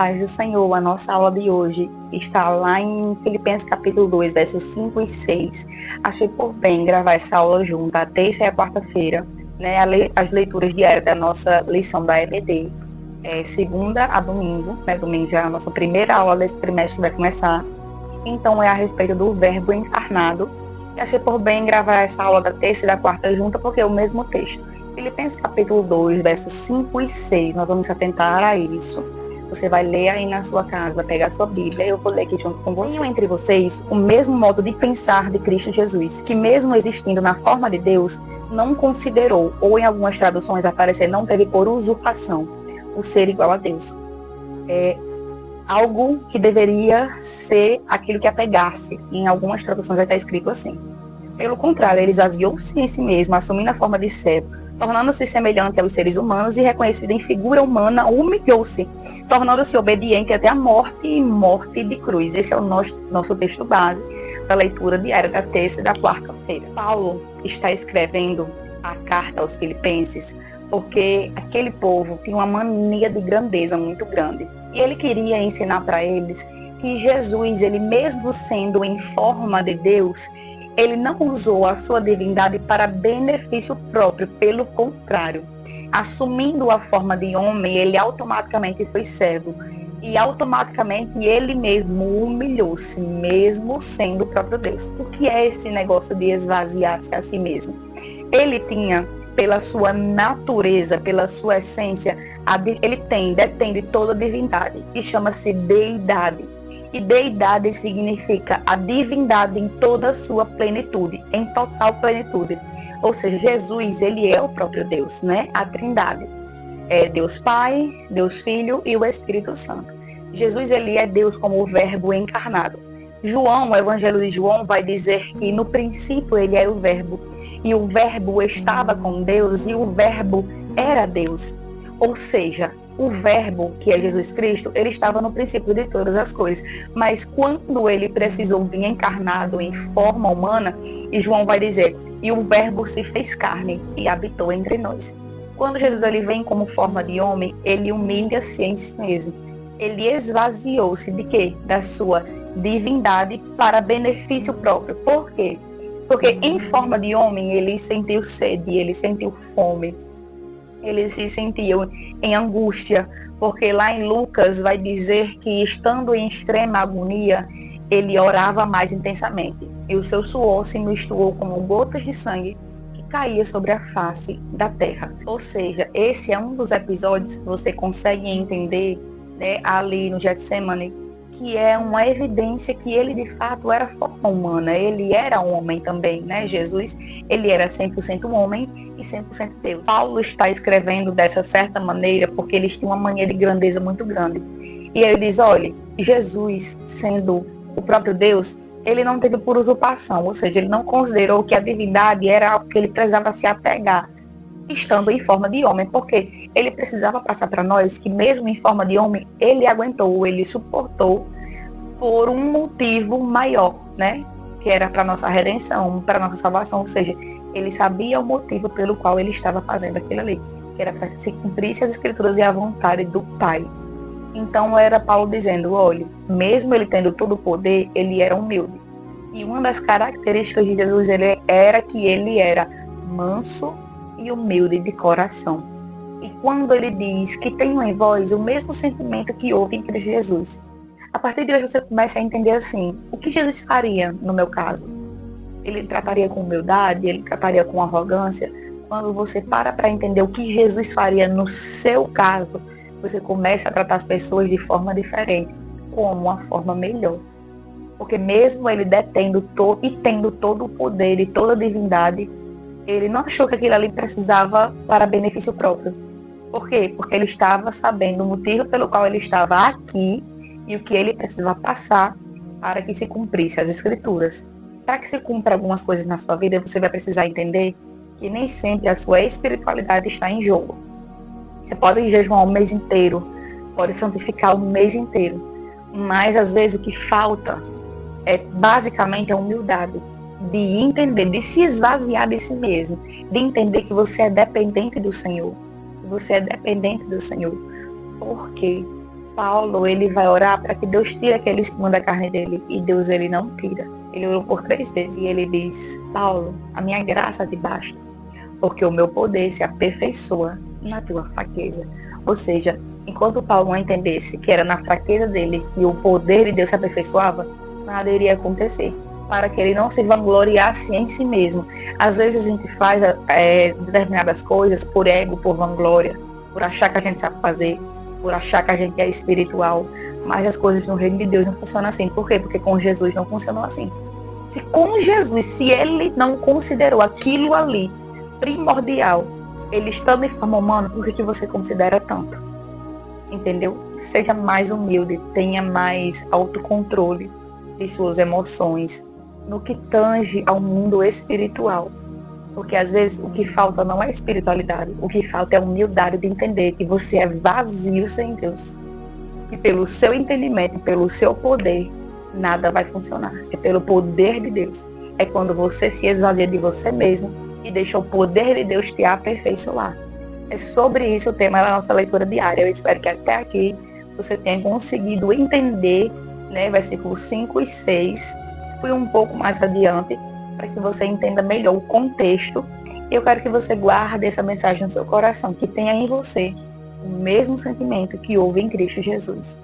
paz do Senhor. A nossa aula de hoje está lá em Filipenses capítulo 2, versos 5 e 6. Achei por bem gravar essa aula junto, a terça e a quarta-feira, né, as leituras diárias da nossa lição da EBD. Segunda a domingo, né, domingo já é a nossa primeira aula desse trimestre que vai começar. Então é a respeito do verbo encarnado. E achei por bem gravar essa aula da terça e da quarta junta, porque é o mesmo texto. Filipenses capítulo 2, versos 5 e 6, nós vamos atentar a isso. Você vai ler aí na sua casa, vai pegar a sua Bíblia, eu vou ler aqui junto com vocês. Tenham entre vocês o mesmo modo de pensar de Cristo Jesus, que mesmo existindo na forma de Deus, não considerou, ou em algumas traduções aparecer, não teve por usurpação, o ser igual a Deus. É algo que deveria ser aquilo que apegasse. Em algumas traduções vai estar escrito assim. Pelo contrário, ele esvaziou-se em si mesmo, assumindo a forma de servo, tornando-se semelhante aos seres humanos e reconhecido em figura humana, humilhou-se, tornando-se obediente até a morte e morte de cruz. Esse é o nosso texto base da leitura diária da terça e da quarta-feira. Paulo está escrevendo a carta aos Filipenses porque aquele povo tinha uma mania de grandeza muito grande. E ele queria ensinar para eles que Jesus, ele mesmo sendo em forma de Deus, ele não usou a sua divindade para benefício próprio, pelo contrário. Assumindo a forma de homem, ele automaticamente foi servo. E automaticamente ele mesmo humilhou-se, mesmo sendo o próprio Deus. O que é esse negócio de esvaziar-se a si mesmo? Ele tinha, pela sua natureza, pela sua essência, ele detém de toda a divindade, que chama-se deidade. E deidade significa a divindade em toda a sua plenitude, em total plenitude. Ou seja, Jesus, ele é o próprio Deus, né? A trindade. É Deus Pai, Deus Filho e o Espírito Santo. Jesus, ele é Deus como o verbo encarnado. João, o Evangelho de João, vai dizer que no princípio ele era o verbo. E o verbo estava com Deus e o verbo era Deus. Ou seja, o verbo, que é Jesus Cristo, ele estava no princípio de todas as coisas. Mas quando ele precisou vir encarnado em forma humana, e João vai dizer, e o verbo se fez carne e habitou entre nós. Quando Jesus ele vem como forma de homem, ele humilha-se em si mesmo. Ele esvaziou-se de quê? Da sua divindade para benefício próprio. Por quê? Porque em forma de homem ele sentiu sede, ele sentiu fome. Ele se sentiu em angústia, porque lá em Lucas vai dizer que, estando em extrema agonia, ele orava mais intensamente. E o seu suor se misturou como gotas de sangue que caía sobre a face da terra. Ou seja, esse é um dos episódios que você consegue entender, né, ali no Getsemane, que é uma evidência que ele de fato era forma humana, ele era homem também, né? Jesus, ele era 100% homem e 100% Deus. Paulo está escrevendo dessa certa maneira porque eles tinham uma mania de grandeza muito grande. E ele diz, olha, Jesus, sendo o próprio Deus, ele não teve por usurpação, ou seja, ele não considerou que a divindade era algo que ele precisava se apegar, estando em forma de homem, porque ele precisava passar para nós que mesmo em forma de homem, ele aguentou, ele suportou por um motivo maior, né? Que era para nossa redenção, para nossa salvação, ou seja, ele sabia o motivo pelo qual ele estava fazendo aquilo ali, que era para que se cumprisse as escrituras e a vontade do Pai. Então era Paulo dizendo, olha, mesmo ele tendo todo o poder, ele era humilde. E uma das características de Jesus era que ele era manso e humilde de coração. E quando ele diz que tenham em vós o mesmo sentimento que houve em Cristo Jesus, a partir de hoje você começa a entender assim, o que Jesus faria no meu caso? Ele trataria com humildade, ele trataria com arrogância? Quando você para entender o que Jesus faria no seu caso, você começa a tratar as pessoas de forma diferente, como uma forma melhor. Porque mesmo ele detendo e tendo todo o poder e toda a divindade, ele não achou que aquilo ali precisava para benefício próprio. Por quê? Porque ele estava sabendo o motivo pelo qual ele estava aqui e o que ele precisava passar para que se cumprisse as escrituras. Para que se cumpra algumas coisas na sua vida, você vai precisar entender que nem sempre a sua espiritualidade está em jogo. Você pode jejuar um mês inteiro, pode santificar um mês inteiro, mas às vezes o que falta basicamente a humildade de entender, de se esvaziar de si mesmo, de entender que você é dependente do Senhor, que você é dependente do Senhor. Por quê? Paulo, ele vai orar para que Deus tire aquele espinho da carne dele. E Deus, ele não tira. Ele orou por 3 vezes. E ele diz: Paulo, a minha graça te basta, porque o meu poder se aperfeiçoa na tua fraqueza. Ou seja, enquanto Paulo não entendesse que era na fraqueza dele que o poder de Deus se aperfeiçoava, nada iria acontecer. Para que ele não se vangloriasse em si mesmo. Às vezes a gente faz determinadas coisas por ego, por vanglória, por achar que a gente sabe fazer, por achar que a gente é espiritual. Mas as coisas no reino de Deus não funcionam assim. Por quê? Porque com Jesus não funcionou assim. Se com Jesus, se ele não considerou aquilo ali primordial, ele estando em forma humana, por que você considera tanto? Entendeu? Seja mais humilde, tenha mais autocontrole de suas emoções no que tange ao mundo espiritual. Porque às vezes o que falta não é espiritualidade, o que falta é a humildade de entender que você é vazio sem Deus. Que pelo seu entendimento, pelo seu poder, nada vai funcionar. É pelo poder de Deus. É quando você se esvazia de você mesmo e deixa o poder de Deus te aperfeiçoar. É sobre isso o tema da nossa leitura diária. Eu espero que até aqui você tenha conseguido entender, né, versículos 5 e 6. Fui um pouco mais adiante para que você entenda melhor o contexto. E eu quero que você guarde essa mensagem no seu coração, que tenha em você o mesmo sentimento que houve em Cristo Jesus.